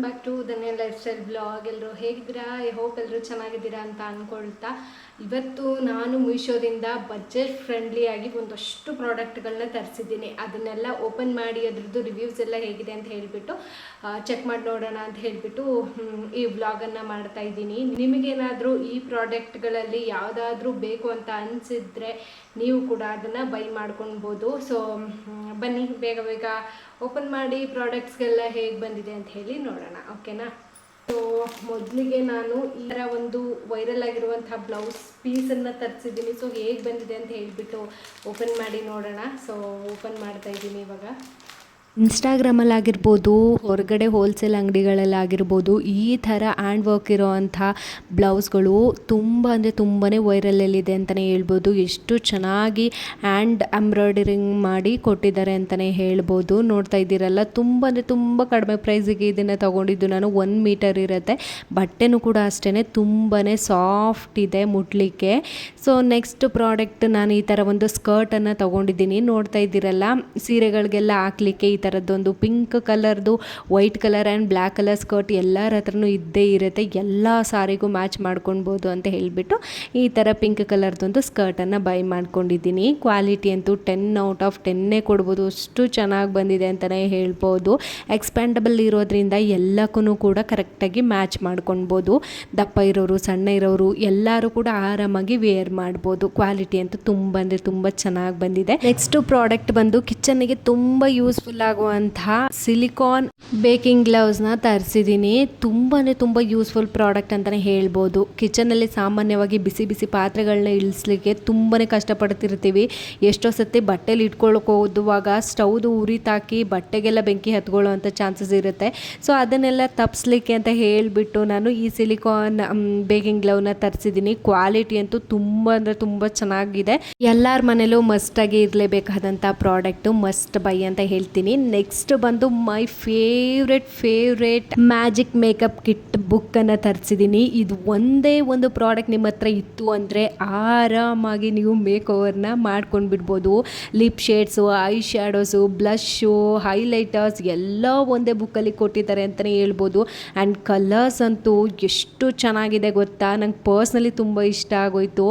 Back to Dhanya life style blog. ಎಲ್ಲರೂ ಹೇಗಿದ್ದೀರಾ? I hope ಎಲ್ಲರೂ ಚೆನ್ನಾಗಿದ್ದೀರಾ ಅಂತ ಅಂದ್ಕೊಳ್ತಾ, ಇವತ್ತು ನಾನು ಮೀಶೋದಿಂದ ಬಜೆಟ್ ಫ್ರೆಂಡ್ಲಿಯಾಗಿ ಒಂದಷ್ಟು ಪ್ರಾಡಕ್ಟ್ಗಳನ್ನ ತರಿಸಿದ್ದೀನಿ. ಅದನ್ನೆಲ್ಲ ಓಪನ್ ಮಾಡಿ ಅದ್ರದ್ದು ರಿವ್ಯೂಸ್ ಎಲ್ಲ ಹೇಗಿದೆ ಅಂತ ಹೇಳಿಬಿಟ್ಟು ಚೆಕ್ ಮಾಡಿ ನೋಡೋಣ ಅಂತ ಹೇಳಿಬಿಟ್ಟು ಈ ವ್ಲಾಗನ್ನು ಮಾಡ್ತಾ ಇದ್ದೀನಿ. ನಿಮಗೇನಾದರೂ ಈ ಪ್ರಾಡಕ್ಟ್ಗಳಲ್ಲಿ ಯಾವುದಾದ್ರೂ ಬೇಕು ಅಂತ ಅನಿಸಿದ್ರೆ ನೀವು ಕೂಡ ಅದನ್ನು ಬೈ ಮಾಡ್ಕೊಳ್ಬೋದು. ಸೊ ಬನ್ನಿ ಬೇಗ ಬೇಗ ಓಪನ್ ಮಾಡಿ ಪ್ರಾಡಕ್ಟ್ಸ್ಗೆಲ್ಲ ಹೇಗೆ ಬಂದಿದೆ ಅಂತ ಹೇಳಿ ನೋಡೋಣ, ಓಕೆನಾ? ಸೊ ಮೊದಲಿಗೆ ನಾನು ಈ ಥರ ಒಂದು ವೈರಲ್ ಆಗಿರುವಂಥ ಬ್ಲೌಸ್ ಪೀಸನ್ನು ತರಿಸಿದ್ದೀನಿ. ಸೊ ಹೇಗೆ ಬಂದಿದೆ ಅಂತ ಹೇಳಿಬಿಟ್ಟು ಓಪನ್ ಮಾಡಿ ನೋಡೋಣ. ಸೊ ಓಪನ್ ಮಾಡ್ತಾ ಇದ್ದೀನಿ ಇವಾಗ. ಇನ್ಸ್ಟಾಗ್ರಾಮಲ್ಲಾಗಿರ್ಬೋದು, ಹೊರಗಡೆ ಹೋಲ್ಸೇಲ್ ಅಂಗಡಿಗಳಲ್ಲಾಗಿರ್ಬೋದು, ಈ ಥರ ಹ್ಯಾಂಡ್ ವರ್ಕ್ ಇರೋವಂಥ ಬ್ಲೌಸ್ಗಳು ತುಂಬ ಅಂದರೆ ತುಂಬಾ ವೈರಲಲ್ಲಿದೆ ಅಂತಲೇ ಹೇಳ್ಬೋದು. ಎಷ್ಟು ಚೆನ್ನಾಗಿ ಹ್ಯಾಂಡ್ ಎಂಬ್ರಾಯ್ಡರಿಂಗ್ ಮಾಡಿ ಕೊಟ್ಟಿದ್ದಾರೆ ಅಂತಲೇ ಹೇಳ್ಬೋದು. ನೋಡ್ತಾ ಇದ್ದೀರಲ್ಲ, ತುಂಬ ಅಂದರೆ ತುಂಬ ಕಡಿಮೆ ಪ್ರೈಸಿಗೆ ಇದನ್ನು ತೊಗೊಂಡಿದ್ದು ನಾನು. 1 ಮೀಟರ್ ಇರುತ್ತೆ. ಬಟ್ಟೆನೂ ಕೂಡ ಅಷ್ಟೇ ತುಂಬಾ ಸಾಫ್ಟ್ ಇದೆ ಮುಟ್ಲಿಕ್ಕೆ. ಸೊ ನೆಕ್ಸ್ಟ್ ಪ್ರಾಡಕ್ಟ್ ನಾನು ಈ ಥರ ಒಂದು ಸ್ಕರ್ಟನ್ನು ತೊಗೊಂಡಿದ್ದೀನಿ. ನೋಡ್ತಾ ಇದ್ದೀರಲ್ಲ, ಸೀರೆಗಳಿಗೆಲ್ಲ ಹಾಕ್ಲಿಕ್ಕೆ ಈ ಥರದ್ದೊಂದು ಪಿಂಕ್ ಕಲರ್ದು, white colour and black colour skirt ಎಲ್ಲರ ಹತ್ರನೂ ಇದ್ದೇ ಇರುತ್ತೆ. ಎಲ್ಲ ಸಾರಿಗೂ ಮ್ಯಾಚ್ ಮಾಡ್ಕೊಳ್ಬೋದು ಅಂತ ಹೇಳಿಬಿಟ್ಟು ಈ ಥರ ಪಿಂಕ್ ಕಲರ್ದೊಂದು ಸ್ಕರ್ಟನ್ನು ಬೈ ಮಾಡ್ಕೊಂಡಿದ್ದೀನಿ. ಕ್ವಾಲಿಟಿ ಅಂತೂ 10/10 ಕೊಡ್ಬೋದು, ಅಷ್ಟು ಚೆನ್ನಾಗಿ ಬಂದಿದೆ ಅಂತಲೇ ಹೇಳ್ಬೋದು. ಎಕ್ಸ್ಪ್ಯಾಂಡಬಲ್ ಇರೋದ್ರಿಂದ ಎಲ್ಲಕ್ಕೂ ಕೂಡ ಕರೆಕ್ಟಾಗಿ ಮ್ಯಾಚ್ ಮಾಡ್ಕೊಳ್ಬೋದು. ದಪ್ಪ ಇರೋರು, ಸಣ್ಣ ಇರೋರು ಎಲ್ಲರೂ ಕೂಡ ಆರಾಮಾಗಿ ವೇರ್ ಮಾಡ್ಬೋದು. ಕ್ವಾಲಿಟಿ ಅಂತೂ ತುಂಬ ಅಂದರೆ ತುಂಬ ಚೆನ್ನಾಗಿ ಬಂದಿದೆ. ನೆಕ್ಸ್ಟ್ ಪ್ರಾಡಕ್ಟ್ ಬಂದು ಕಿಚನ್ನಿಗೆ ತುಂಬ ಯೂಸ್ಫುಲ್ ಆಗುವಂತಹ ಸಿಲಿಕಾನ್ ಬೇಕಿಂಗ್ ಗ್ಲೌಸ್ನ ತರಿಸಿದ್ದೀನಿ. ತುಂಬ ಅಂದರೆ ತುಂಬ ಯೂಸ್ಫುಲ್ ಪ್ರಾಡಕ್ಟ್ ಅಂತಲೇ ಹೇಳ್ಬೋದು. ಕಿಚನಲ್ಲಿ ಸಾಮಾನ್ಯವಾಗಿ ಬಿಸಿ ಬಿಸಿ ಪಾತ್ರೆಗಳನ್ನ ಇಳಿಸ್ಲಿಕ್ಕೆ ತುಂಬಾ ಕಷ್ಟಪಡ್ತಿರ್ತೀವಿ. ಎಷ್ಟೋ ಸತಿ ಬಟ್ಟೆಲಿ ಇಟ್ಕೊಳ್ಳೋಕೆ ಹೋಗುವಾಗ ಸ್ಟವ್ದು ಉರಿ ತಾಕಿ ಬಟ್ಟೆಗೆಲ್ಲ ಬೆಂಕಿ ಹತ್ಕೊಳ್ಳೋವಂಥ ಚಾನ್ಸಸ್ ಇರುತ್ತೆ. ಸೊ ಅದನ್ನೆಲ್ಲ ತಪ್ಪಿಸ್ಲಿಕ್ಕೆ ಅಂತ ಹೇಳಿಬಿಟ್ಟು ನಾನು ಈ ಸಿಲಿಕಾನ್ ಬೇಕಿಂಗ್ ಗ್ಲೌನ ತರಿಸಿದ್ದೀನಿ. ಕ್ವಾಲಿಟಿ ಅಂತೂ ತುಂಬ ಅಂದರೆ ತುಂಬ ಚೆನ್ನಾಗಿದೆ. ಎಲ್ಲರ ಮನೇಲೂ ಮಸ್ಟಾಗಿ ಇರಲೇಬೇಕಾದಂಥ ಪ್ರಾಡಕ್ಟು, ಮಸ್ಟ್ ಬೈ ಅಂತ ಹೇಳ್ತೀನಿ. ನೆಕ್ಸ್ಟ್ ಬಂದು my favourite magic makeup kit ಬುಕ್ಕನ್ನು ತರಿಸಿದ್ದೀನಿ. ಇದು ಒಂದೇ ಒಂದು ಪ್ರಾಡಕ್ಟ್ ನಿಮ್ಮ ಹತ್ರ ಇತ್ತು ಅಂದರೆ ಆರಾಮಾಗಿ ನೀವು ಮೇಕ್ ಓವರ್ನ ಮಾಡ್ಕೊಂಡು ಬಿಡ್ಬೋದು. ಲಿಪ್ ಶೇಡ್ಸು, ಐ ಶ್ಯಾಡೋಸು, ಬ್ಲಷ್ಷು, ಹೈಲೈಟರ್ಸ್ ಎಲ್ಲ ಒಂದೇ ಬುಕ್ಕಲ್ಲಿ ಕೊಟ್ಟಿದ್ದಾರೆ ಅಂತಲೇ ಹೇಳ್ಬೋದು. ಆ್ಯಂಡ್ ಕಲರ್ಸ್ ಅಂತೂ ಎಷ್ಟು ಚೆನ್ನಾಗಿದೆ ಗೊತ್ತಾ, ನಂಗೆ ಪರ್ಸ್ನಲಿ ತುಂಬ ಇಷ್ಟ ಆಗೋಯ್ತು.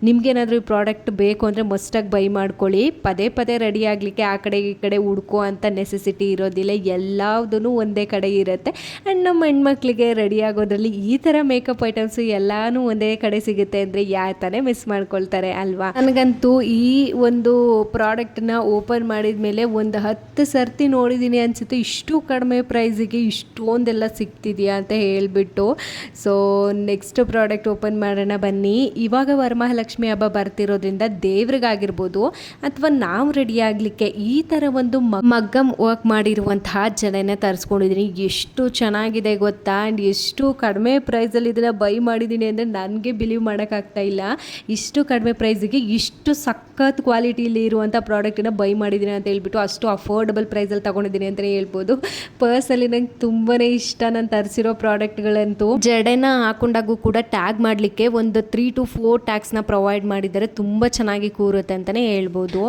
ನಿಮ್ಗೇನಾದರೂ ಈ ಪ್ರಾಡಕ್ಟ್ ಬೇಕು ಅಂದರೆ ಮಸ್ಟಾಗಿ ಬೈ ಮಾಡ್ಕೊಳ್ಳಿ. ಪದೇ ಪದೇ ರೆಡಿ ಆಗಲಿಕ್ಕೆ ಆ ಕಡೆ ಈ ಕಡೆ ಹುಡ್ಕೋ ಅಂತ ನೆಸೆಸಿಟಿ ಇರೋದಿಲ್ಲ. ಎಲ್ಲದೂ ಒಂದೇ ಕಡೆ ಇರುತ್ತೆ. ಆ್ಯಂಡ್ ನಮ್ಮ ಹೆಣ್ಮಕ್ಳಿಗೆ ರೆಡಿ ಆಗೋದ್ರಲ್ಲಿ ಈ ಥರ ಮೇಕಪ್ ಐಟಮ್ಸು ಎಲ್ಲನೂ ಒಂದೇ ಕಡೆ ಸಿಗುತ್ತೆ ಅಂದರೆ ಯಾರು ತಾನೇ ಮಿಸ್ ಮಾಡ್ಕೊಳ್ತಾರೆ ಅಲ್ವಾ? ನನಗಂತೂ ಈ ಒಂದು ಪ್ರಾಡಕ್ಟನ್ನ ಓಪನ್ ಮಾಡಿದ ಮೇಲೆ ಒಂದು 10 ಸರ್ತಿ ನೋಡಿದ್ದೀನಿ ಅನಿಸುತ್ತೆ. ಇಷ್ಟು ಕಡಿಮೆ ಪ್ರೈಸಿಗೆ ಇಷ್ಟೊಂದೆಲ್ಲ ಸಿಗ್ತಿದೆಯಾ ಅಂತ ಹೇಳಿಬಿಟ್ಟು. ಸೊ ನೆಕ್ಸ್ಟ್ ಪ್ರಾಡಕ್ಟ್ ಓಪನ್ ಮಾಡೋಣ ಬನ್ನಿ. ಇವಾಗ ವರಮಹಾಲಕ್ಷ್ಮಿ ಹಬ್ಬ ಬರ್ತಿರೋದ್ರಿಂದ ದೇವ್ರಿಗಾಗಿರ್ಬೋದು ಅಥವಾ ನಾವು ರೆಡಿ ಆಗಲಿಕ್ಕೆ ಈ ಥರ ಒಂದು ಮಗ್ಗಮ್ ವರ್ಕ್ ಮಾಡಿರುವಂತಹ ಜಡೆನ ತರಿಸ್ಕೊಂಡಿದ್ದೀನಿ. ಎಷ್ಟು ಚೆನ್ನಾಗಿದೆ ಗೊತ್ತಾ. ಆ್ಯಂಡ್ ಎಷ್ಟು ಕಡಿಮೆ ಪ್ರೈಸಲ್ಲಿ ಇದನ್ನು ಬೈ ಮಾಡಿದ್ದೀನಿ ಅಂದರೆ ನನಗೆ ಬಿಲೀವ್ ಮಾಡೋಕ್ಕಾಗ್ತಾ ಇಲ್ಲ. ಇಷ್ಟು ಕಡಿಮೆ ಪ್ರೈಸಿಗೆ ಇಷ್ಟು ಸಖತ್ ಕ್ವಾಲಿಟಿಯಲ್ಲಿ ಇರುವಂಥ ಪ್ರಾಡಕ್ಟನ್ನು ಬೈ ಮಾಡಿದ್ದೀನಿ ಅಂತ ಹೇಳ್ಬಿಟ್ಟು ಅಷ್ಟು ಅಫೋರ್ಡಬಲ್ ಪ್ರೈಸಲ್ಲಿ ತೊಗೊಂಡಿದ್ದೀನಿ ಅಂತಲೇ ಹೇಳ್ಬೋದು. ಪರ್ಸನಲಿ ನಂಗೆ ತುಂಬಾ ಇಷ್ಟ ನಾನು ತರಿಸಿರೋ ಪ್ರಾಡಕ್ಟ್ಗಳಂತೂ. ಜಡೆನ ಹಾಕೊಂಡಾಗೂ ಕೂಡ ಟ್ಯಾಗ್ ಮಾಡಲಿಕ್ಕೆ ಒಂದು 3 to 4 ಟ್ಯಾಗ್ಸ್ನ ಪ್ರೊವೈಡ್ ಮಾಡಿದ್ದಾರೆ. ತುಂಬ ಚೆನ್ನಾಗಿ ಕೂರುತ್ತೆ ಅಂತಲೇ ಹೇಳ್ಬೋದು.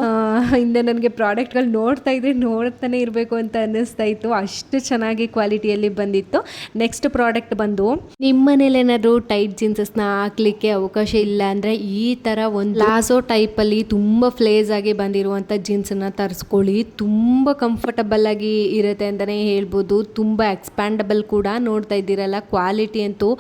ಇಂದ ನನಗೆ ಪ್ರಾಡಕ್ಟ್ಗಳು ನೋಡ್ತಾನೆ ಇರಬೇಕು ಅಂತ ಅನ್ನಿಸ್ತಾ ಇತ್ತು. ಅಷ್ಟು ಚೆನ್ನಾಗಿ ಕ್ವಾಲಿಟಿಯಲ್ಲಿ ಬಂದಿತ್ತು. ನೆಕ್ಸ್ಟ್ ಪ್ರಾಡಕ್ಟ್ ಬಂದು, ನಿಮ್ಮ ಮನೇಲಿ ಏನಾದರೂ ಟೈಟ್ ಜೀನ್ಸಸ್ನ ಹಾಕ್ಲಿಕ್ಕೆ ಅವಕಾಶ ಇಲ್ಲ ಅಂದರೆ ಈ ಥರ ಒಂದು ಲಾಸೋ ಟೈಪಲ್ಲಿ ತುಂಬ ಫ್ಲೇಸ್ ಆಗಿ ಬಂದಿರುವಂಥ ಜೀನ್ಸನ್ನು ತರಿಸ್ಕೊಳ್ಳಿ. ತುಂಬ ಕಂಫರ್ಟಬಲ್ ಆಗಿ ಇರುತ್ತೆ ಅಂತಲೇ ಹೇಳ್ಬೋದು. ತುಂಬ ಎಕ್ಸ್ಪ್ಯಾಂಡಬಲ್ ಕೂಡ. ನೋಡ್ತಾ ಇದ್ದೀರಲ್ಲ, ಕ್ವಾಲಿಟಿ ಅಂತೂ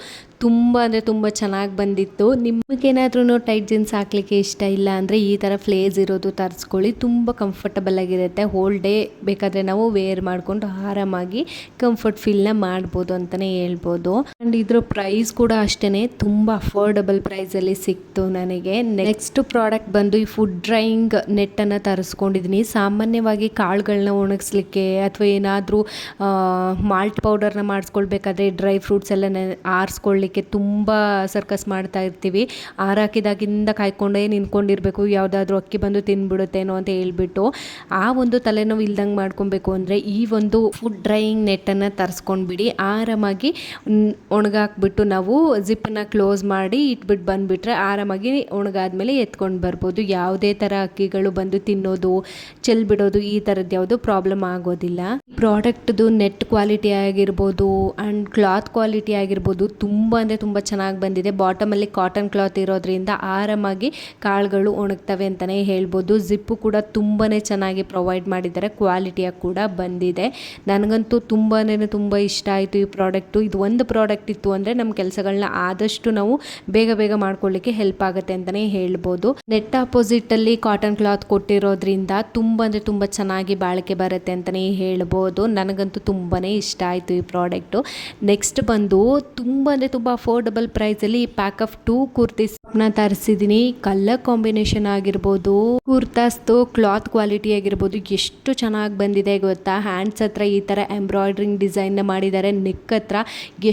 ತುಂಬ ಅಂದರೆ ತುಂಬ ಚೆನ್ನಾಗಿ ಬಂದಿತ್ತು. ನಿಮಗೇನಾದ್ರೂ ಟೈಟ್ ಜೀನ್ಸ್ ಹಾಕ್ಲಿಕ್ಕೆ ಇಷ್ಟ ಇಲ್ಲ ಅಂದರೆ ಈ ಥರ ಫ್ಲೇಸ್ ಇರೋದು ತರಿಸ್ಕೊಳ್ಳಿ. ತುಂಬ ಕಂಫರ್ಟಬಲ್ ಆಗಿರುತ್ತೆ. ಹೋಲ್ ಡೇ ಬೇಕಾದರೆ ನಾವು ವೇರ್ ಮಾಡಿಕೊಂಡು ಆರಾಮಾಗಿ ಕಂಫರ್ಟ್ ಫೀಲ್ನ ಮಾಡ್ಬೋದು ಅಂತಲೇ ಹೇಳ್ಬೋದು. ಆ್ಯಂಡ್ ಇದ್ರ ಪ್ರೈಸ್ ಕೂಡ ಅಷ್ಟೇ ತುಂಬ ಅಫೋರ್ಡಬಲ್ ಪ್ರೈಸಲ್ಲಿ ಸಿಕ್ತು ನನಗೆ. ನೆಕ್ಸ್ಟ್ ಪ್ರಾಡಕ್ಟ್ ಬಂದು ಈ ಫುಡ್ ಡ್ರೈಯಿಂಗ್ ನೆಟ್ಟನ್ನು ತರಿಸ್ಕೊಂಡಿದ್ದೀನಿ. ಸಾಮಾನ್ಯವಾಗಿ ಕಾಳುಗಳನ್ನ ಒಣಗಿಸ್ಲಿಕ್ಕೆ ಅಥವಾ ಏನಾದರೂ ಮಾಲ್ಟ್ ಪೌಡರ್ನ ಮಾಡಿಸ್ಕೊಳ್ಬೇಕಾದ್ರೆ ಡ್ರೈ ಫ್ರೂಟ್ಸ್ ಎಲ್ಲ ಆರಿಸ್ಕೊಳ್ಳಿಕ್ಕೆ ತುಂಬ ಸರ್ಕಸ್ ಮಾಡ್ತಾ ಇರ್ತೀವಿ. ಆರಾಕಿದಾಗಿಂದ ಕಾಯ್ಕೊಂಡೇ ನಿಂತ್ಕೊಂಡಿರಬೇಕು, ಯಾವುದಾದ್ರೂ ಅಕ್ಕಿ ಬಂದು ತಿಂದ್ಬಿಡುತ್ತೇನೋ ಅಂತ ಹೇಳ್ಬಿಟ್ಟು. ಆ ಒಂದು ತಲೆನೋವು ಇಲ್ದಂಗೆ ಮಾಡ್ಕೊಬೇಕು ಅಂದರೆ ಈ ಒಂದು ಫುಡ್ ಡ್ರೈಯಿಂಗ್ ನೆಟ್ಟನ್ನು ತರಿಸ್ಕೊಂಡ್ಬಿಡಿ. ಆರಾಮಾಗಿ ಒಣಗಾಕ್ಬಿಟ್ಟು ನಾವು ಜಿಪ್ಪನ್ನು ಕ್ಲೋಸ್ ಮಾಡಿ ಇಟ್ಬಿಟ್ಟು ಬಂದುಬಿಟ್ರೆ ಆರಾಮಾಗಿ ಒಣಗಾದ್ಮೇಲೆ ಎತ್ಕೊಂಡು ಬರ್ಬೋದು. ಯಾವುದೇ ಥರ ಅಕ್ಕಿಗಳು ಬಂದು ತಿನ್ನೋದು ಚೆಲ್ಬಿಡೋದು ಈ ಥರದ್ದು ಯಾವುದು ಪ್ರಾಬ್ಲಮ್ ಆಗೋದಿಲ್ಲ. ಪ್ರಾಡಕ್ಟ್ದು ನೆಟ್ ಕ್ವಾಲಿಟಿ ಆಗಿರ್ಬೋದು ಆ್ಯಂಡ್ ಕ್ಲಾತ್ ಕ್ವಾಲಿಟಿ ಆಗಿರ್ಬೋದು ತುಂಬ ಅಂದರೆ ತುಂಬ ಚೆನ್ನಾಗಿ ಬಂದಿದೆ. ಬಾಟಮಲ್ಲಿ ಕಾಟನ್ ಕ್ಲಾತ್ ಇರೋದ್ರಿಂದ ಆರಾಮಾಗಿ ಕಾಳುಗಳು ಒಣಗ್ತವೆ ಅಂತಲೇ ಹೇಳ್ಬೋದು. ಜಿಪ್ಪು ಕೂಡ ತುಂಬಾ ಚೆನ್ನಾಗಿ ಪ್ರೊವೈಡ್ ಮಾಡಿದ್ದಾರೆ, ಕ್ವಾಲಿಟಿಯಾಗಿ ಕೂಡ ಬಂದಿದೆ. ನನಗಂತೂ ತುಂಬ ಇಷ್ಟ ಆಯಿತು ಈ ಪ್ರಾಡಕ್ಟು. ಇದು ಒಂದು ಪ್ರಾಡಕ್ಟ್ ಇತ್ತು ಅಂದರೆ ನಮ್ಮ ಕೆಲಸಗಳನ್ನ ಆದಷ್ಟು ನಾವು ಬೇಗ ಮಾಡ್ಕೊಳ್ಳಿಕ್ಕೆ ಹೆಲ್ಪ್ ಆಗುತ್ತೆ ಅಂತಲೇ ಹೇಳ್ಬೋದು. ನೆಟ್ ಆಪೋಸಿಟಲ್ಲಿ ಕಾಟನ್ ಕ್ಲಾತ್ ಕೊಟ್ಟಿರೋದ್ರಿಂದ ತುಂಬ ಚೆನ್ನಾಗಿ ಬಾಳಿಕೆ ಬರುತ್ತೆ ಅಂತಲೇ ಹೇಳ್ಬೋದು. ನನಗಂತೂ ತುಂಬಾ ಇಷ್ಟ ಆಯಿತು ಈ ಪ್ರಾಡಕ್ಟು. ನೆಕ್ಸ್ಟ್ ಬಂದು ತುಂಬ ಅಫೋರ್ಡಬಲ್ ಪ್ರೈಸಲ್ಲಿ ಪ್ಯಾಕ್ ಆಫ್ 2 ಕುರ್ತೀಸ್ನ ತರಿಸಿದ್ದೀನಿ. ಕಲರ್ ಕಾಂಬಿನೇಷನ್ ಆಗಿರ್ಬೋದು, ಕುರ್ತಾಸ್ದು ಕ್ಲಾತ್ ಕ್ವಾಲಿಟಿ ಆಗಿರ್ಬೋದು ಎಷ್ಟು ಚೆನ್ನಾಗಿ ಬಂದಿದೆ ಗೊತ್ತಾ. ಹ್ಯಾಂಡ್ಸ್ ಹತ್ರ ಈ ಥರ ಎಂಬ್ರಾಯ್ಡ್ರಿಂಗ್ ಡಿಸೈನ್ನ ಮಾಡಿದ್ದಾರೆ. ನೆಕ್ ಹತ್ರ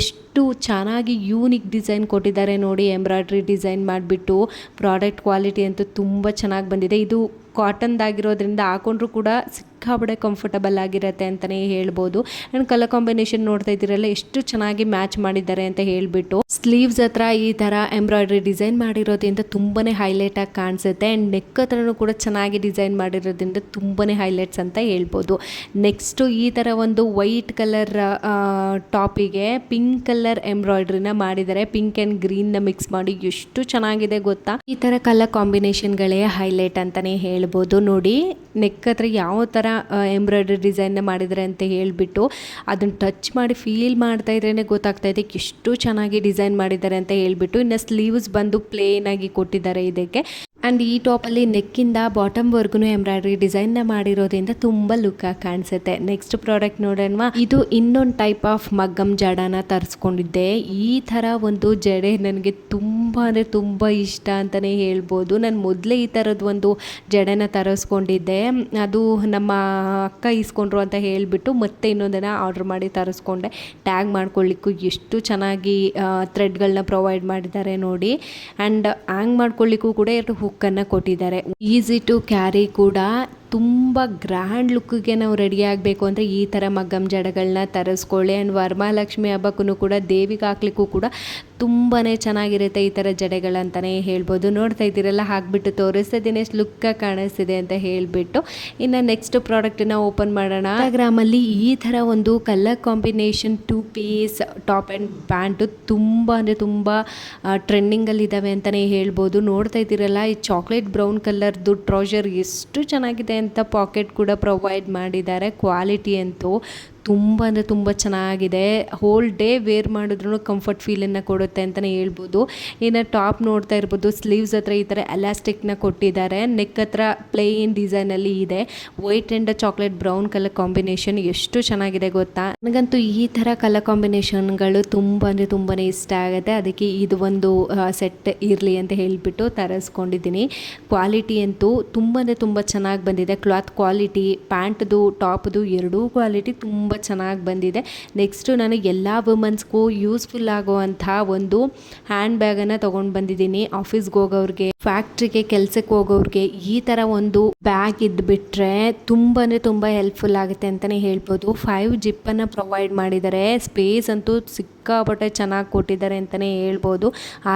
ಎಷ್ಟು ಚೆನ್ನಾಗಿ ಯೂನಿಕ್ ಡಿಸೈನ್ ಕೊಟ್ಟಿದ್ದಾರೆ ನೋಡಿ, ಎಂಬ್ರಾಯ್ಡ್ರಿ ಡಿಸೈನ್ ಮಾಡಿಬಿಟ್ಟು. ಪ್ರಾಡಕ್ಟ್ ಕ್ವಾಲಿಟಿ ಅಂತೂ ತುಂಬ ಚೆನ್ನಾಗಿ ಬಂದಿದೆ. ಇದು ಕಾಟನ್ದಾಗಿರೋದ್ರಿಂದ ಹಾಕೊಂಡ್ರೂ ಕೂಡ ಸಿಕ್ಕಾಬಡೆ ಕಂಫರ್ಟಬಲ್ ಆಗಿರುತ್ತೆ ಅಂತಲೇ ಹೇಳ್ಬೋದು. ಆ್ಯಂಡ್ ಕಲರ್ ಕಾಂಬಿನೇಷನ್ ನೋಡ್ತಾ ಇದ್ದೀರಲ್ಲ ಎಷ್ಟು ಚೆನ್ನಾಗಿ ಮ್ಯಾಚ್ ಮಾಡಿದ್ದಾರೆ ಅಂತ ಹೇಳಿಬಿಟ್ಟು. ಸ್ಲೀವ್ಸ್ ಹತ್ರ ಈ ಥರ ಎಂಬ್ರಾಯ್ಡ್ರಿ ಡಿಸೈನ್ ಮಾಡಿರೋದ್ರಿಂದ ತುಂಬಾ ಹೈಲೈಟ್ ಆಗಿ ಕಾಣಿಸುತ್ತೆ. ಆ್ಯಂಡ್ ನೆಕ್ ಹತ್ರನೂ ಕೂಡ ಚೆನ್ನಾಗಿ ಡಿಸೈನ್ ಮಾಡಿರೋದ್ರಿಂದ ತುಂಬಾ ಹೈಲೈಟ್ಸ್ ಅಂತ ಹೇಳ್ಬೋದು. ನೆಕ್ಸ್ಟು ಈ ಥರ ಒಂದು ವೈಟ್ ಕಲರ್ ಟಾಪಿಗೆ ಪಿಂಕ್ ಕಲರ್ ಎಂಬ್ರಾಯ್ಡ್ರಿನ ಮಾಡಿದ್ದಾರೆ. ಪಿಂಕ್ ಆ್ಯಂಡ್ ಗ್ರೀನ್ನ ಮಿಕ್ಸ್ ಮಾಡಿ ಎಷ್ಟು ಚೆನ್ನಾಗಿದೆ ಗೊತ್ತಾ. ಈ ಥರ ಕಲರ್ ಕಾಂಬಿನೇಷನ್ಗಳೇ ಹೈಲೈಟ್ ಅಂತಲೇ ಹೇಳ್ಬೋದು. ನೋಡಿ ನೆಕ್ ಹತ್ರ ಯಾವ ಥರ ಎಂಬ್ರಾಯ್ಡ್ರಿ ಡಿಸೈನ್ನ ಮಾಡಿದ್ದಾರೆ ಅಂತ ಹೇಳಿಬಿಟ್ಟು ಅದನ್ನು ಟಚ್ ಮಾಡಿ ಫೀಲ್ ಮಾಡ್ತಾ ಇದ್ರೇ ಗೊತ್ತಾಗ್ತಾ ಇದೆ ಎಷ್ಟು ಚೆನ್ನಾಗಿ ಡಿಸೈನ್ ಮಾಡಿದ್ದಾರೆ ಅಂತ ಹೇಳ್ಬಿಟ್ಟು. ಇನ್ನು ಸ್ಲೀವ್ಸ್ ಬಂದು ಪ್ಲೇನ್ ಆಗಿ ಕೊಟ್ಟಿದ್ದಾರೆ ಇದಕ್ಕೆ. ಆ್ಯಂಡ್ ಈ ಟಾಪಲ್ಲಿ ನೆಕ್ಕಿಂದ ಬಾಟಮ್ವರೆಗೂ ಎಂಬ್ರಾಯ್ಡ್ರಿ ಡಿಸೈನ್ನ ಮಾಡಿರೋದ್ರಿಂದ ತುಂಬ ಲುಕ್ಕಾಗಿ ಕಾಣಿಸುತ್ತೆ. ನೆಕ್ಸ್ಟ್ ಪ್ರಾಡಕ್ಟ್ ನೋಡೋಣ. ಇದು ಇನ್ನೊಂದು ಟೈಪ್ ಆಫ್ ಮಗ್ಗಮ್ ಜಡನ ತರಿಸ್ಕೊಂಡಿದ್ದೆ. ಈ ಥರ ಒಂದು ಜಡೆ ನನಗೆ ತುಂಬ ಇಷ್ಟ ಅಂತಲೇ ಹೇಳ್ಬೋದು. ನಾನು ಮೊದಲೇ ಈ ಥರದ್ದು ಒಂದು ಜಡೆನ ತರಿಸ್ಕೊಂಡಿದ್ದೆ. ಅದು ನಮ್ಮ ಅಕ್ಕ ಇಸ್ಕೊಂಡ್ರು ಅಂತ ಹೇಳಿಬಿಟ್ಟು ಮತ್ತೆ ಇನ್ನೊಂದನ್ನು ಆರ್ಡ್ರ್ ಮಾಡಿ ತರಿಸ್ಕೊಂಡೆ. ಟ್ಯಾಗ್ ಮಾಡ್ಕೊಳ್ಳಿಕ್ಕೂ ಎಷ್ಟು ಚೆನ್ನಾಗಿ ಥ್ರೆಡ್ಗಳನ್ನ ಪ್ರೊವೈಡ್ ಮಾಡಿದ್ದಾರೆ ನೋಡಿ. ಆ್ಯಂಡ್ ಹ್ಯಾಂಗ್ ಮಾಡ್ಕೊಳ್ಳಿಕ್ಕೂ ಕೂಡ 2 ಹುಕ್ಕನ್ನು ಕೊಟ್ಟಿದ್ದಾರೆ. ಈಸಿ ಟು ಕ್ಯಾರಿ ಕೂಡ. ತುಂಬ ಗ್ರ್ಯಾಂಡ್ ಲುಕ್ಕಿಗೆ ನಾವು ರೆಡಿ ಆಗಬೇಕು ಅಂದರೆ ಈ ಥರ ಮಗ್ಗಮ್ ಜಡೆಗಳನ್ನ ತರಿಸ್ಕೊಳ್ಳಿ. ಆ್ಯಂಡ್ ವರಮಹಾಲಕ್ಷ್ಮಿ ಹಬ್ಬಕ್ಕೂ ಕೂಡ ದೇವಿಗೆ ಹಾಕ್ಲಿಕ್ಕೂ ಕೂಡ ತುಂಬಾ ಚೆನ್ನಾಗಿರುತ್ತೆ ಈ ಥರ ಜಡೆಗಳಂತಲೇ ಹೇಳ್ಬೋದು. ನೋಡ್ತಾ ಇದ್ದೀರಲ್ಲ, ಹಾಕ್ಬಿಟ್ಟು ತೋರಿಸ್ತಾ ಇದ್ದೀನಿ ಎಷ್ಟು ಲುಕ್ಕಾಗಿ ಕಾಣಿಸ್ತಿದೆ ಅಂತ ಹೇಳಿಬಿಟ್ಟು. ಇನ್ನು ನೆಕ್ಸ್ಟ್ ಪ್ರಾಡಕ್ಟನ್ನ ಓಪನ್ ಮಾಡೋಣ. ಇನ್ಸ್ಟಾಗ್ರಾಮಲ್ಲಿ ಈ ಥರ ಒಂದು colour combination 2 piece top and pant ತುಂಬ ಟ್ರೆಂಡಿಂಗಲ್ಲಿದ್ದಾವೆ ಅಂತಲೇ ಹೇಳ್ಬೋದು. ನೋಡ್ತಾ ಇದ್ದೀರಲ್ಲ, ಈ ಚಾಕ್ಲೇಟ್ ಬ್ರೌನ್ ಕಲರ್ದು ಟ್ರೌಸರ್ ಎಷ್ಟು ಚೆನ್ನಾಗಿದೆ ಅಂತ ಪಾಕೆಟ್ ಕೂಡ ಪ್ರೊವೈಡ್ ಮಾಡಿದ್ದಾರೆ. ಕ್ವಾಲಿಟಿ ಅಂತೂ ತುಂಬ ಚೆನ್ನಾಗಿದೆ. ಹೋಲ್ ಡೇ ವೇರ್ ಮಾಡಿದ್ರೂ ಕಂಫರ್ಟ್ ಫೀಲನ್ನು ಕೊಡುತ್ತೆ ಅಂತಲೇ ಹೇಳ್ಬೋದು. ಇನ್ನು ಟಾಪ್ ನೋಡ್ತಾ ಇರ್ಬೋದು, ಸ್ಲೀವ್ಸ್ ಹತ್ರ ಈ ಥರ ಎಲಾಸ್ಟಿಕ್ನ ಕೊಟ್ಟಿದ್ದಾರೆ. ನೆಕ್ ಹತ್ರ ಪ್ಲೇನ್ ಡಿಸೈನಲ್ಲಿ ಇದೆ. White and chocolate brown colour combination ಎಷ್ಟು ಚೆನ್ನಾಗಿದೆ ಗೊತ್ತಾ. ನನಗಂತೂ ಈ ಥರ ಕಲರ್ ಕಾಂಬಿನೇಷನ್ಗಳು ತುಂಬಾ ಇಷ್ಟ ಆಗುತ್ತೆ. ಅದಕ್ಕೆ ಇದು ಒಂದು ಸೆಟ್ ಇರಲಿ ಅಂತ ಹೇಳಿಬಿಟ್ಟು ತರಿಸ್ಕೊಂಡಿದ್ದೀನಿ. ಕ್ವಾಲಿಟಿ ಅಂತೂ ತುಂಬ ಚೆನ್ನಾಗಿ ಬಂದಿದೆ. ಕ್ಲಾತ್ ಕ್ವಾಲಿಟಿ, ಪ್ಯಾಂಟ್ದು ಟಾಪ್ದು ಎರಡೂ ಕ್ವಾಲಿಟಿ ತುಂಬ ಚೆನ್ನಾಗಿ ಬಂದಿದೆ. ನೆಕ್ಸ್ಟು ನಾನು ಎಲ್ಲ ವುಮೆನ್ಸ್ಗೂ ಯೂಸ್ಫುಲ್ ಆಗುವಂಥ ಒಂದು ಹ್ಯಾಂಡ್ ಬ್ಯಾಗನ್ನು ತೊಗೊಂಡು ಬಂದಿದ್ದೀನಿ. ಆಫೀಸ್ಗೆ ಹೋಗೋರಿಗೆ, ಫ್ಯಾಕ್ಟ್ರಿಗೆ ಕೆಲಸಕ್ಕೆ ಹೋಗೋರಿಗೆ ಈ ಥರ ಒಂದು ಬ್ಯಾಗ್ ಇದ್ಬಿಟ್ರೆ ತುಂಬ ಹೆಲ್ಪ್ಫುಲ್ ಆಗುತ್ತೆ ಅಂತಲೇ ಹೇಳ್ಬೋದು. 5 ಜಿಪ್ಪನ್ನು ಪ್ರೊವೈಡ್ ಮಾಡಿದ್ದಾರೆ. ಸ್ಪೇಸ್ ಅಂತೂ ಸಿಕ್ಕಾಪಟ್ಟೆ ಚೆನ್ನಾಗಿ ಕೊಟ್ಟಿದ್ದಾರೆ ಅಂತಲೇ ಹೇಳ್ಬೋದು.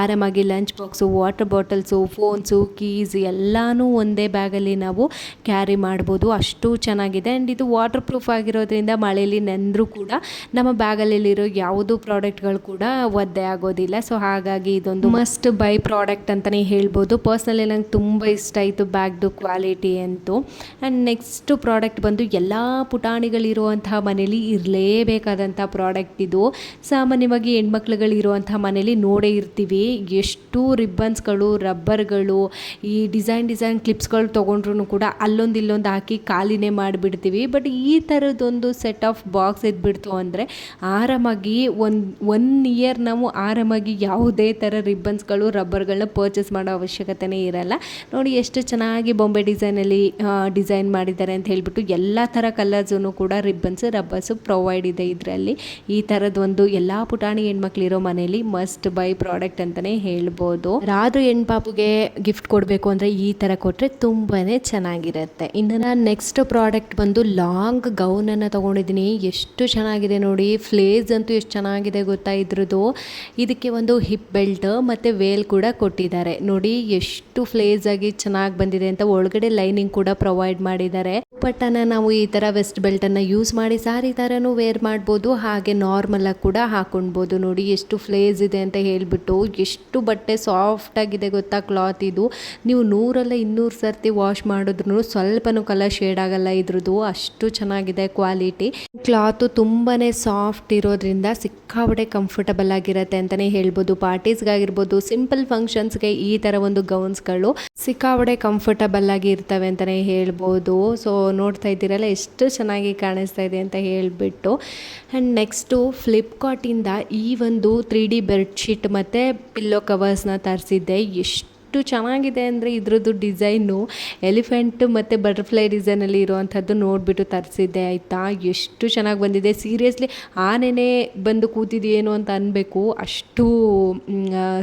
ಆರಾಮಾಗಿ lunch box, water bottles, phones, keys ಎಲ್ಲನೂ ಒಂದೇ ಬ್ಯಾಗಲ್ಲಿ ನಾವು ಕ್ಯಾರಿ ಮಾಡ್ಬೋದು. ಅಷ್ಟು ಚೆನ್ನಾಗಿದೆ. ಆ್ಯಂಡ್ ಇದು ವಾಟರ್ ಪ್ರೂಫ್ ಆಗಿರೋದ್ರಿಂದ ಮಳೆಯಲ್ಲಿ ನೆಂದರೂ ಕೂಡ ನಮ್ಮ ಬ್ಯಾಗಲ್ಲಿರೋ ಯಾವುದೂ ಪ್ರಾಡಕ್ಟ್ಗಳು ಕೂಡ ಒದ್ದೆ ಆಗೋದಿಲ್ಲ. ಸೊ ಹಾಗಾಗಿ ಇದೊಂದು ಮಸ್ಟ್ ಬೈ ಪ್ರಾಡಕ್ಟ್ ಅಂತಲೇ ಹೇಳ್ಬೋದು. ಪರ್ಸ್ನಲಿ ನಂಗೆ ತುಂಬ ಇಷ್ಟ ಆಯಿತು ಬ್ಯಾಗ್ದು ಕ್ವಾಲಿಟಿ ಅಂತೂ. ಆ್ಯಂಡ್ ನೆಕ್ಸ್ಟ್ ಪ್ರಾಡಕ್ಟ್ ಬಂದು ಎಲ್ಲ ಪುಟಾಣಿಗಳಿರುವಂತಹ ಮನೇಲಿ ಇರಲೇಬೇಕಾದಂಥ ಪ್ರಾಡಕ್ಟ್ ಇದು. ಸಾಮಾನ್ಯವಾಗಿ ಹೆಣ್ಮಕ್ಳುಗಳಿರುವಂಥ ಮನೇಲಿ ನೋಡೇ ಇರ್ತೀವಿ. ಎಷ್ಟು ರಿಬ್ಬನ್ಸ್ಗಳು, ರಬ್ಬರ್ಗಳು, ಈ ಡಿಸೈನ್ ಕ್ಲಿಪ್ಸ್ಗಳು ತೊಗೊಂಡ್ರು ಕೂಡ ಅಲ್ಲೊಂದು ಇಲ್ಲೊಂದು ಹಾಕಿ ಖಾಲಿನೇ ಮಾಡಿಬಿಡ್ತೀವಿ. ಬಟ್ ಈ ಥರದ್ದೊಂದು ಸೆಟ್ ಆಫ್ ಬಾಕ್ಸ್ ಇದ್ಬಿಡ್ತು ಅಂದರೆ ಆರಾಮಾಗಿ ಒನ್ ಇಯರ್ ನಾವು ಆರಾಮಾಗಿ ಯಾವುದೇ ಥರ ರಿಬ್ಬನ್ಸ್ಗಳು, ರಬ್ಬರ್ಗಳನ್ನ ಪರ್ಚೇಸ್ ಮಾಡೋ ಅವಶ್ಯಕತೆನೇ ಇರಲ್ಲ. ನೋಡಿ ಎಷ್ಟು ಚೆನ್ನಾಗಿ ಬೊಂಬೆ ಡಿಸೈನಲ್ಲಿ ಡಿಸೈನ್ ಮಾಡಿದ್ದಾರೆ ಅಂತ ಹೇಳಿಬಿಟ್ಟು ಎಲ್ಲ ಥರ ಕಲರ್ಸೂ ಕೂಡ ರಿಬ್ಬನ್ಸ್, ರಬ್ಬರ್ಸು ಪ್ರೊವೈಡ್ ಇದೆ ಇದರಲ್ಲಿ. ಈ ಥರದ್ದೊಂದು ಎಲ್ಲ ಪುಟಾಣಿ ಹೆಣ್ಮಕ್ಳಿರೋ ಮನೇಲಿ ಮಸ್ಟ್ ಬೈ ಪ್ರಾಡಕ್ಟ್ ಅಂತಲೇ ಹೇಳ್ಬೋದು. ಯಾರಾದರೂ ಹೆಣ್ಪಾಪುಗೆ ಗಿಫ್ಟ್ ಕೊಡಬೇಕು ಅಂದರೆ ಈ ಥರ ಕೊಟ್ಟರೆ ತುಂಬಾ ಚೆನ್ನಾಗಿರುತ್ತೆ. ಇನ್ನು ನಾನು ನೆಕ್ಸ್ಟ್ ಪ್ರಾಡಕ್ಟ್ ಬಂದು ಲಾಂಗ್ ಗೌನನ್ನು ತೊಗೊಂಡಿದ್ದೀನಿ. ಎಷ್ಟು ಚೆನ್ನಾಗಿದೆ ನೋಡಿ, ಫ್ಲೇಸ್ ಅಂತೂ ಎಷ್ಟು ಚೆನ್ನಾಗಿದೆ ಗೊತ್ತಾ ಇದ್ರದ್ದು. ಇದಕ್ಕೆ ಒಂದು ಹಿಪ್ ಬೆಲ್ಟ್ ಮತ್ತು ವೇಲ್ ಕೂಡ ಕೊಟ್ಟಿದ್ದಾರೆ ನೋಡಿ, ಎಷ್ಟು ಫ್ಲೇಸ್ ಆಗಿ ಚೆನ್ನಾಗಿ ಬಂದಿದೆ ಅಂತ. ಒಳಗಡೆ ಲೈನಿಂಗ್ ಕೂಡ ಪ್ರೊವೈಡ್ ಮಾಡಿದ್ದಾರೆ. ದುಪ್ಪಟ್ಟನ ನಾವು ಈ ಥರ ವೆಸ್ಟ್ ಬೆಲ್ಟನ್ನು ಯೂಸ್ ಮಾಡಿ ಸಾರಿ ಥರನೂ ವೇರ್ ಮಾಡ್ಬೋದು, ಹಾಗೆ ನಾರ್ಮಲಾಗಿ ಕೂಡ ಹಾಕೊಳ್ಬೋದು. ನೋಡಿ ಎಷ್ಟು ಫ್ಲೇಸ್ ಇದೆ ಅಂತ ಹೇಳಿಬಿಟ್ಟು. ಎಷ್ಟು ಬಟ್ಟೆ ಸಾಫ್ಟ್ ಆಗಿದೆ ಗೊತ್ತಾ ಕ್ಲಾತ್ ಇದು. ನೀವು 100 ಸರ್ತಿ ವಾಶ್ ಮಾಡಿದ್ರು ಸ್ವಲ್ಪನೂ ಕಲರ್ ಶೇಡ್ ಆಗಲ್ಲ ಇದ್ರದ್ದು, ಅಷ್ಟು ಚೆನ್ನಾಗಿದೆ ಕ್ವಾಲಿಟಿ. ಕ್ಲಾತು ತುಂಬಾ ಸಾಫ್ಟ್ ಇರೋದ್ರಿಂದ ಸಿಕ್ಕಾಪಟ್ಟೆ ಕಂಫರ್ಟಬಲ್ ಆಗಿರುತ್ತೆ ಅಂತಲೇ ಹೇಳ್ಬೋದು. ಪಾರ್ಟೀಸ್ಗಾಗಿರ್ಬೋದು, ಸಿಂಪಲ್ ಫಂಕ್ಷನ್ಸ್ಗೆ ಈ ಥರ ಒಂದು ಗೌನ್ಸ್ಗಳು ಸಿಕ್ಕಾಪಟ್ಟೆ ಕಂಫರ್ಟಬಲ್ ಆಗಿ ಇರ್ತವೆ ಅಂತಲೇ ಹೇಳ್ಬೋದು. ಸೊ ನೋಡ್ತಾ ಇದ್ದೀರಲ್ಲ ಎಷ್ಟು ಚೆನ್ನಾಗಿ ಕಾಣಿಸ್ತಾ ಇದೆ ಅಂತ ಹೇಳಿಬಿಟ್ಟು. ಆ್ಯಂಡ್ ನೆಕ್ಸ್ಟು ಫ್ಲಿಪ್ಕಾರ್ಟಿಂದ ಈ ಒಂದು 3D ಬೆಡ್ಶೀಟ್ ಮತ್ತು ಪಿಲ್ಲೋ ಕವರ್ಸ್ನ ತರಿಸಿದ್ದೆ. ಎಷ್ಟು ಚೆನ್ನಾಗಿದೆ ಅಂದರೆ ಇದ್ರದ್ದು ಡಿಸೈನು ಎಲಿಫೆಂಟ್ ಮತ್ತು ಬಟರ್ಫ್ಲೈ ಡಿಸೈನಲ್ಲಿ ಇರೋವಂಥದ್ದು ನೋಡಿಬಿಟ್ಟು ತರಿಸಿದ್ದೆ ಆಯಿತಾ. ಎಷ್ಟು ಚೆನ್ನಾಗಿ ಬಂದಿದೆ ಸೀರಿಯಸ್ಲಿ. ಆನೆನೇ ಬಂದು ಕೂತಿದೆಯೇನೋ ಅಂತ ಅನ್ಬೇಕು, ಅಷ್ಟು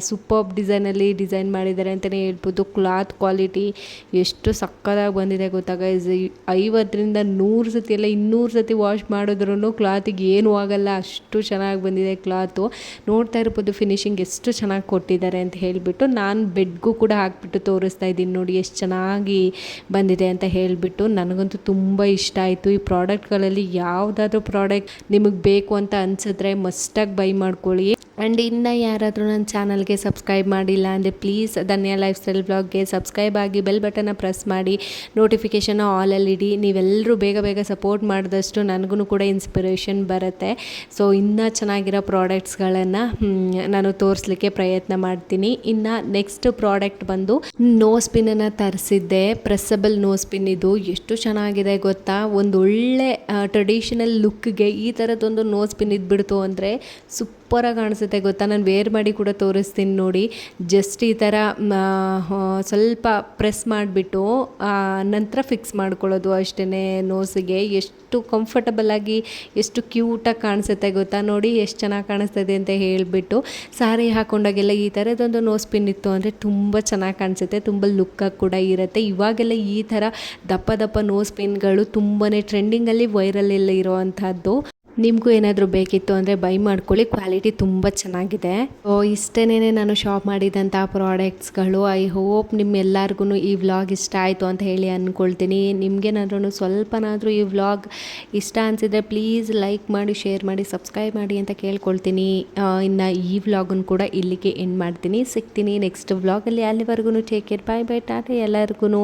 ಸೂಪರ್ಬ್ ಡಿಸೈನಲ್ಲಿ ಡಿಸೈನ್ ಮಾಡಿದ್ದಾರೆ ಅಂತಲೇ ಹೇಳ್ಬೋದು. ಕ್ಲಾತ್ ಕ್ವಾಲಿಟಿ ಎಷ್ಟು ಸಕ್ಕತ್ತಾಗಿ ಬಂದಿದೆ ಗೊತ್ತಾ ಗೈಸ್. 50ರಿಂದ 100 ಸತಿ ಎಲ್ಲ 200 ಸತಿ ವಾಶ್ ಮಾಡಿದ್ರೂ ಕ್ಲಾತಿಗೆ ಏನೂ ಆಗಲ್ಲ, ಅಷ್ಟು ಚೆನ್ನಾಗಿ ಬಂದಿದೆ ಕ್ಲಾತು. ನೋಡ್ತಾ ಇರ್ಬೋದು ಫಿನಿಶಿಂಗ್ ಎಷ್ಟು ಚೆನ್ನಾಗಿ ಕೊಟ್ಟಿದ್ದಾರೆ ಅಂತ ಹೇಳಿಬಿಟ್ಟು. ನಾನು ಬೆಡ್ಗೂ ಕೂಡ ಹಾಕಿಬಿಟ್ಟು ತೋರಿಸ್ತಾ ಇದ್ದೀನಿ ನೋಡಿ ಎಷ್ಟು ಚೆನ್ನಾಗಿ ಬಂದಿದೆ ಅಂತ ಹೇಳಿಬಿಟ್ಟು. ನನಗಂತೂ ತುಂಬ ಇಷ್ಟ ಆಯಿತು. ಈ ಪ್ರಾಡಕ್ಟ್ಗಳಲ್ಲಿ ಯಾವುದಾದ್ರೂ ಪ್ರಾಡಕ್ಟ್ ನಿಮಗೆ ಬೇಕು ಅಂತ ಅನಿಸಿದ್ರೆ ಮಸ್ಟಾಗಿ ಬೈ ಮಾಡ್ಕೊಳ್ಳಿ. ಆ್ಯಂಡ್ ಇನ್ನು ಯಾರಾದರೂ ನನ್ನ ಚಾನಲ್ಗೆ ಸಬ್ಸ್ಕ್ರೈಬ್ ಮಾಡಿಲ್ಲ ಅಂದರೆ ಪ್ಲೀಸ್ ಧನ್ಯ ಲೈಫ್ ಸ್ಟೈಲ್ ಬ್ಲಾಗ್ಗೆ ಸಬ್ಸ್ಕ್ರೈಬ್ ಆಗಿ ಬೆಲ್ ಬಟನ್ನ ಪ್ರೆಸ್ ಮಾಡಿ ನೋಟಿಫಿಕೇಷನ್ ಆಲಲ್ಲಿ ಇಡಿ. ನೀವೆಲ್ಲರೂ ಬೇಗ ಬೇಗ ಸಪೋರ್ಟ್ ಮಾಡಿದಷ್ಟು ನನಗೂ ಕೂಡ ಇನ್ಸ್ಪಿರೇಷನ್ ಬರುತ್ತೆ. ಸೊ ಇನ್ನೂ ಚೆನ್ನಾಗಿರೋ ಪ್ರಾಡಕ್ಟ್ಸ್ಗಳನ್ನು ನಾನು ತೋರಿಸ್ಲಿಕ್ಕೆ ಪ್ರಯತ್ನ ಮಾಡ್ತೀನಿ. ಇನ್ನು ನೆಕ್ಸ್ಟ್ ಪ್ರಾಡಕ್ಟ್ ಬಂದು ನೋಸ್ ಪಿನ್ನನ್ನು ತರಿಸಿದ್ದೆ. ಪ್ರೆಸ್ಸಬಲ್ ನೋಸ್ ಪಿನ್ ಇದು. ಎಷ್ಟು ಚೆನ್ನಾಗಿದೆ ಗೊತ್ತಾ. ಒಂದು ಒಳ್ಳೆ ಟ್ರೆಡಿಷನಲ್ ಲುಕ್ಗೆ ಈ ಥರದ್ದೊಂದು ನೋಸ್ ಪಿನ್ ಇದ್ಬಿಡ್ತು ಅಂದರೆ ಸೂಪರಾಗಿ ಕಾಣಿಸುತ್ತೆ ಗೊತ್ತಾ. ನಾನು ವೇರ್ ಮಾಡಿ ಕೂಡ ತೋರಿಸ್ತೀನಿ ನೋಡಿ. ಜಸ್ಟ್ ಈ ಥರ ಸ್ವಲ್ಪ ಪ್ರೆಸ್ ಮಾಡಿಬಿಟ್ಟು ನಂತರ ಫಿಕ್ಸ್ ಮಾಡ್ಕೊಳ್ಳೋದು ಅಷ್ಟೇ ನೋಸಿಗೆ. ಎಷ್ಟು ಕಂಫರ್ಟಬಲ್ ಆಗಿ ಎಷ್ಟು ಕ್ಯೂಟಾಗಿ ಕಾಣಿಸುತ್ತೆ ಗೊತ್ತಾ. ನೋಡಿ ಎಷ್ಟು ಚೆನ್ನಾಗಿ ಕಾಣಿಸ್ತದೆ ಅಂತ ಹೇಳಿಬಿಟ್ಟು. ಸಾರಿ ಹಾಕೊಂಡಾಗೆಲ್ಲ ಈ ಥರದೊಂದು ನೋಸ್ ಪಿನ್ ಇತ್ತು ಅಂದರೆ ತುಂಬ ಚೆನ್ನಾಗಿ ಕಾಣಿಸುತ್ತೆ, ತುಂಬ ಲುಕ್ಕಾಗಿ ಕೂಡ ಇರುತ್ತೆ. ಇವಾಗೆಲ್ಲ ಈ ಥರ ದಪ್ಪ ದಪ್ಪ ನೋಸ್ ಪಿನ್ಗಳು ತುಂಬಾ ಟ್ರೆಂಡಿಂಗಲ್ಲಿ ವೈರಲೆಲ್ಲ ಇರೋವಂಥದ್ದು. ನಿಮಗೂ ಏನಾದರೂ ಬೇಕಿತ್ತು ಅಂದರೆ ಬೈ ಮಾಡ್ಕೊಳ್ಳಿ, ಕ್ವಾಲಿಟಿ ತುಂಬ ಚೆನ್ನಾಗಿದೆ. ಸೊ ಇಷ್ಟೇನೇ ನಾನು ಶಾಪ್ ಮಾಡಿದಂಥ ಪ್ರಾಡಕ್ಟ್ಸ್ಗಳು. ಐ ಹೋಪ್ ನಿಮ್ಮೆಲ್ಲರಿಗೂ ಈ ವ್ಲಾಗ್ ಇಷ್ಟ ಆಯಿತು ಅಂತ ಹೇಳಿ ಅಂದ್ಕೊಳ್ತೀನಿ. ನಿಮಗೇನಾದ್ರೂ ಸ್ವಲ್ಪನಾದರೂ ಈ ವ್ಲಾಗ್ ಇಷ್ಟ ಅನಿಸಿದರೆ ಪ್ಲೀಸ್ ಲೈಕ್ ಮಾಡಿ, ಶೇರ್ ಮಾಡಿ, ಸಬ್ಸ್ಕ್ರೈಬ್ ಮಾಡಿ ಅಂತ ಕೇಳ್ಕೊಳ್ತೀನಿ. ಇನ್ನು ಈ ವ್ಲಾಗನ್ನು ಕೂಡ ಇಲ್ಲಿಗೆ ಎಂಡ್ ಮಾಡ್ತೀನಿ. ಸಿಗ್ತೀನಿ ನೆಕ್ಸ್ಟ್ ವ್ಲಾಗಲ್ಲಿ. ಅಲ್ಲಿವರೆಗೂ ಟೇಕ್ ಕೇರ್, ಬಾಯ್ ಬಾಯ್, ಟಾಟಾ ಎಲ್ಲರಿಗೂ.